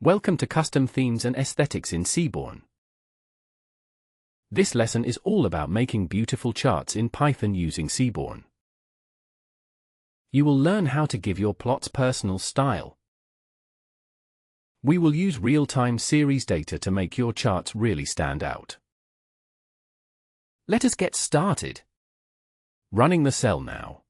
Welcome to Custom Themes and Aesthetics in Seaborn. This lesson is all about making beautiful charts in Python using Seaborn. You will learn how to give your plots personal style. We will use real-time series data to make your charts really stand out. Let us get started. Running the cell now.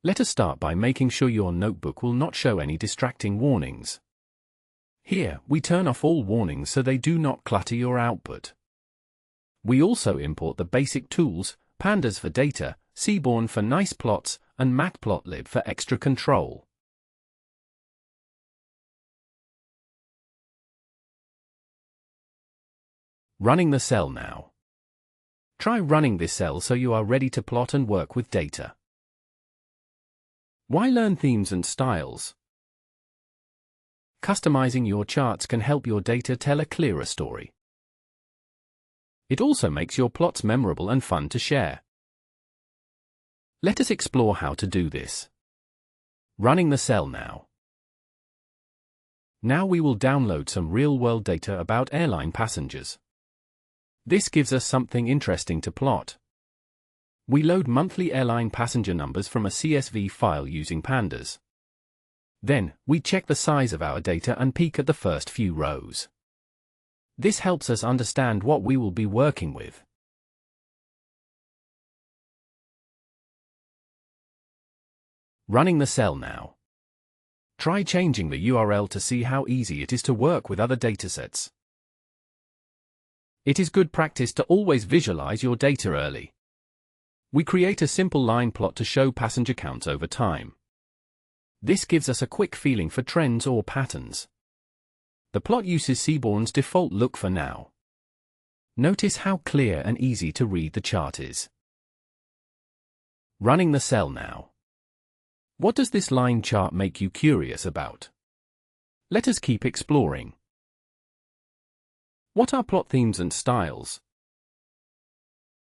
Let us start by making sure your notebook will not show any distracting warnings. Here, we turn off all warnings so they do not clutter your output. We also import the basic tools, Pandas for data, Seaborn for nice plots, and Matplotlib for extra control. Running the cell now. Try running this cell so you are ready to plot and work with data. Why learn themes and styles? Customizing your charts can help your data tell a clearer story. It also makes your plots memorable and fun to share. Let us explore how to do this. Running the cell now. Now we will download some real-world data about airline passengers. This gives us something interesting to plot. We load monthly airline passenger numbers from a CSV file using Pandas. Then, we check the size of our data and peek at the first few rows. This helps us understand what we will be working with. Running the cell now. Try changing the URL to see how easy it is to work with other datasets. It is good practice to always visualize your data early. We create a simple line plot to show passenger counts over time. This gives us a quick feeling for trends or patterns. The plot uses Seaborn's default look for now. Notice how clear and easy to read the chart is. Running the cell now. What does this line chart make you curious about? Let us keep exploring. What are plot themes and styles?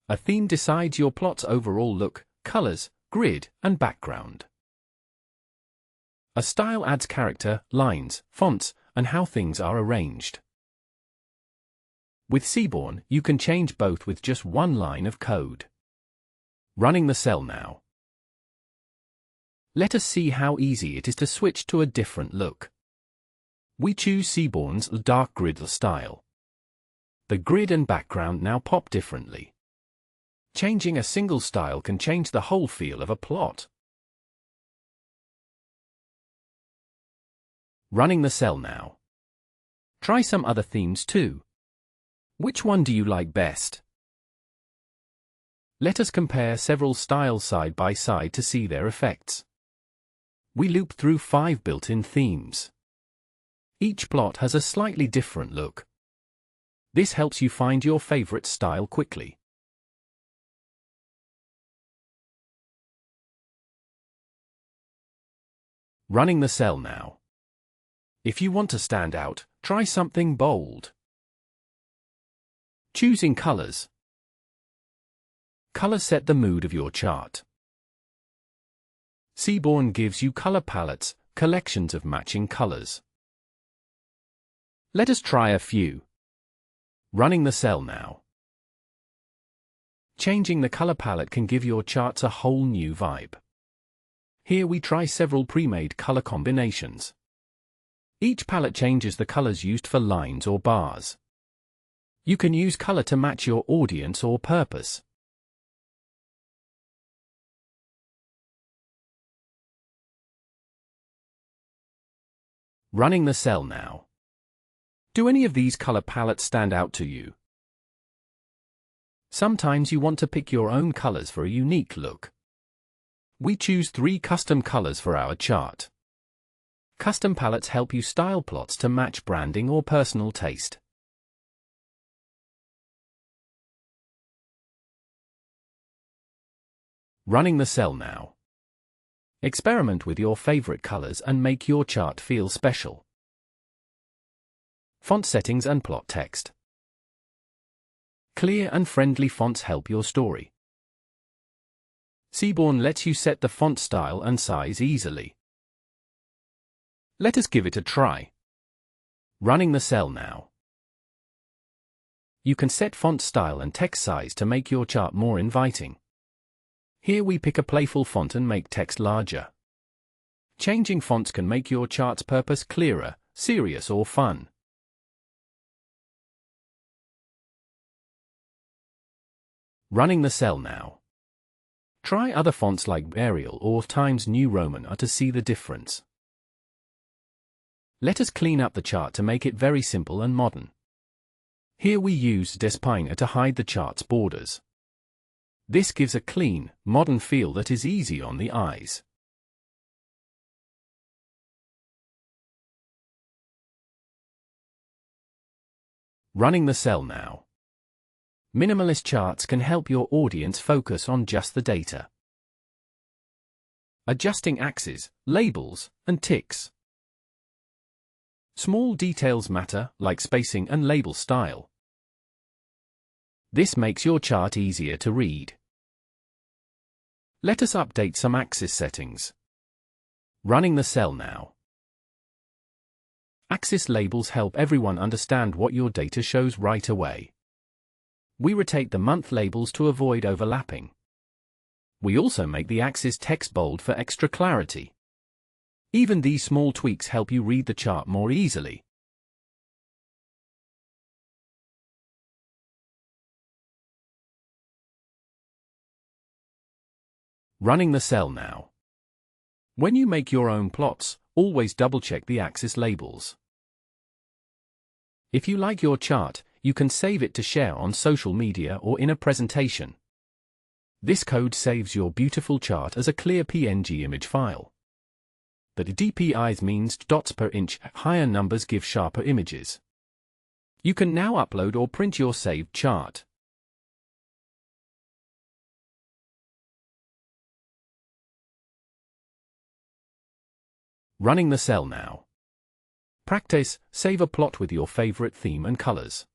A theme decides your plot's overall look, colors, grid, and background. A style adds character, lines, fonts, and how things are arranged. With Seaborn, you can change both with just one line of code. Running the cell now. Let us see how easy it is to switch to a different look. We choose Seaborn's dark grid style. The grid and background now pop differently. Changing a single style can change the whole feel of a plot. Running the cell now. Try some other themes too. Which one do you like best? Let us compare several styles side by side to see their effects. We loop through 5 built-in themes. Each plot has a slightly different look. This helps you find your favorite style quickly. Running the cell now. If you want to stand out, try something bold. Choosing colors. Colors set the mood of your chart. Seaborn gives you color palettes, collections of matching colors. Let us try a few. Running the cell now. Changing the color palette can give your charts a whole new vibe. Here we try several pre-made color combinations. Each palette changes the colors used for lines or bars. You can use color to match your audience or purpose. Running the cell now. Do any of these color palettes stand out to you? Sometimes you want to pick your own colors for a unique look. We choose 3 custom colors for our chart. Custom palettes help you style plots to match branding or personal taste. Running the cell now. Experiment with your favorite colors and make your chart feel special. Font settings and plot text. Clear and friendly fonts help your story. Seaborn lets you set the font style and size easily. Let us give it a try. Running the cell now. You can set font style and text size to make your chart more inviting. Here we pick a playful font and make text larger. Changing fonts can make your chart's purpose clearer, serious or fun. Running the cell now. Try other fonts like Arial or Times New Roman to see the difference. Let us clean up the chart to make it very simple and modern. Here we use Despine to hide the chart's borders. This gives a clean, modern feel that is easy on the eyes. Running the cell now. Minimalist charts can help your audience focus on just the data. Adjusting axes, labels, and ticks. Small details matter, like spacing and label style. This makes your chart easier to read. Let us update some axis settings. Running the cell now. Axis labels help everyone understand what your data shows right away. We rotate the month labels to avoid overlapping. We also make the axis text bold for extra clarity. Even these small tweaks help you read the chart more easily. Running the cell now. When you make your own plots, always double-check the axis labels. If you like your chart, you can save it to share on social media or in a presentation. This code saves your beautiful chart as a clear PNG image file. The DPIs means dots per inch, higher numbers give sharper images. You can now upload or print your saved chart. Running the cell now. Practice, save a plot with your favorite theme and colors.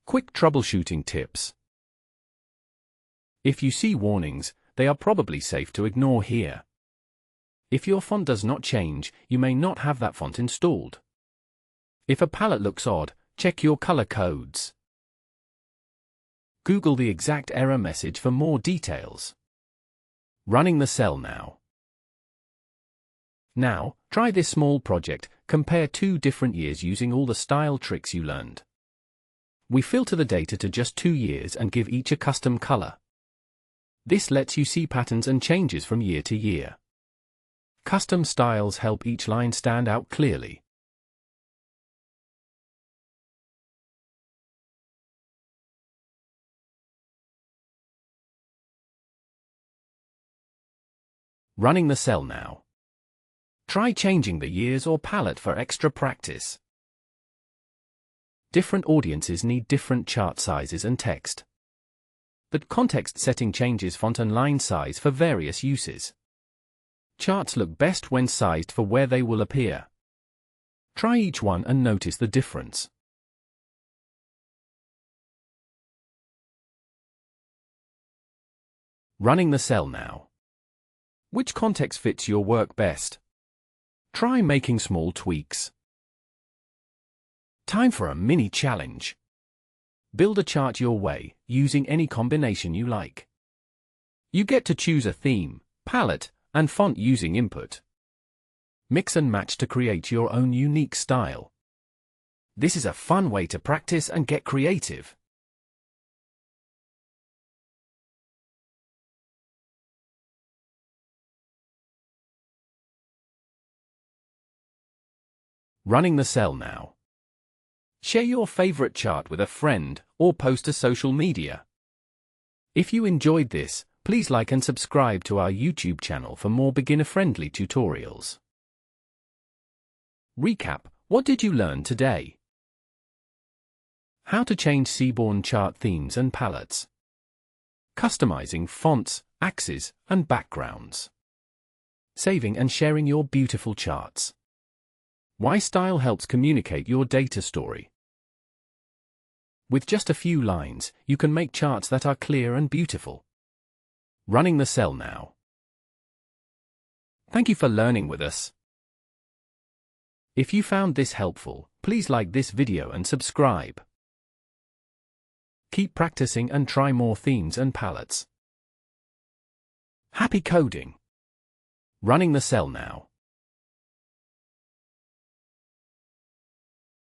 Quick troubleshooting tips. If you see warnings, they are probably safe to ignore here. If your font does not change, you may not have that font installed. If a palette looks odd, check your color codes. Google the exact error message for more details. Running the cell now. Now, try this small project, compare 2 different years using all the style tricks you learned. We filter the data to just 2 years and give each a custom color. This lets you see patterns and changes from year to year. Custom styles help each line stand out clearly. Running the cell now. Try changing the years or palette for extra practice. Different audiences need different chart sizes and text. But context setting changes font and line size for various uses. Charts look best when sized for where they will appear. Try each one and notice the difference. Running the cell now. Which context fits your work best? Try making small tweaks. Time for a mini challenge. Build a chart your way, using any combination you like. You get to choose a theme, palette, and font using input. Mix and match to create your own unique style. This is a fun way to practice and get creative. Running the cell now. Share your favorite chart with a friend or post to social media. If you enjoyed this, please like and subscribe to our YouTube channel for more beginner-friendly tutorials. Recap: what did you learn today? How to change Seaborn chart themes and palettes. Customizing fonts, axes, and backgrounds. Saving and sharing your beautiful charts. Why style helps communicate your data story. With just a few lines, you can make charts that are clear and beautiful. Running the cell now. Thank you for learning with us. If you found this helpful, please like this video and subscribe. Keep practicing and try more themes and palettes. Happy coding! Running the cell now.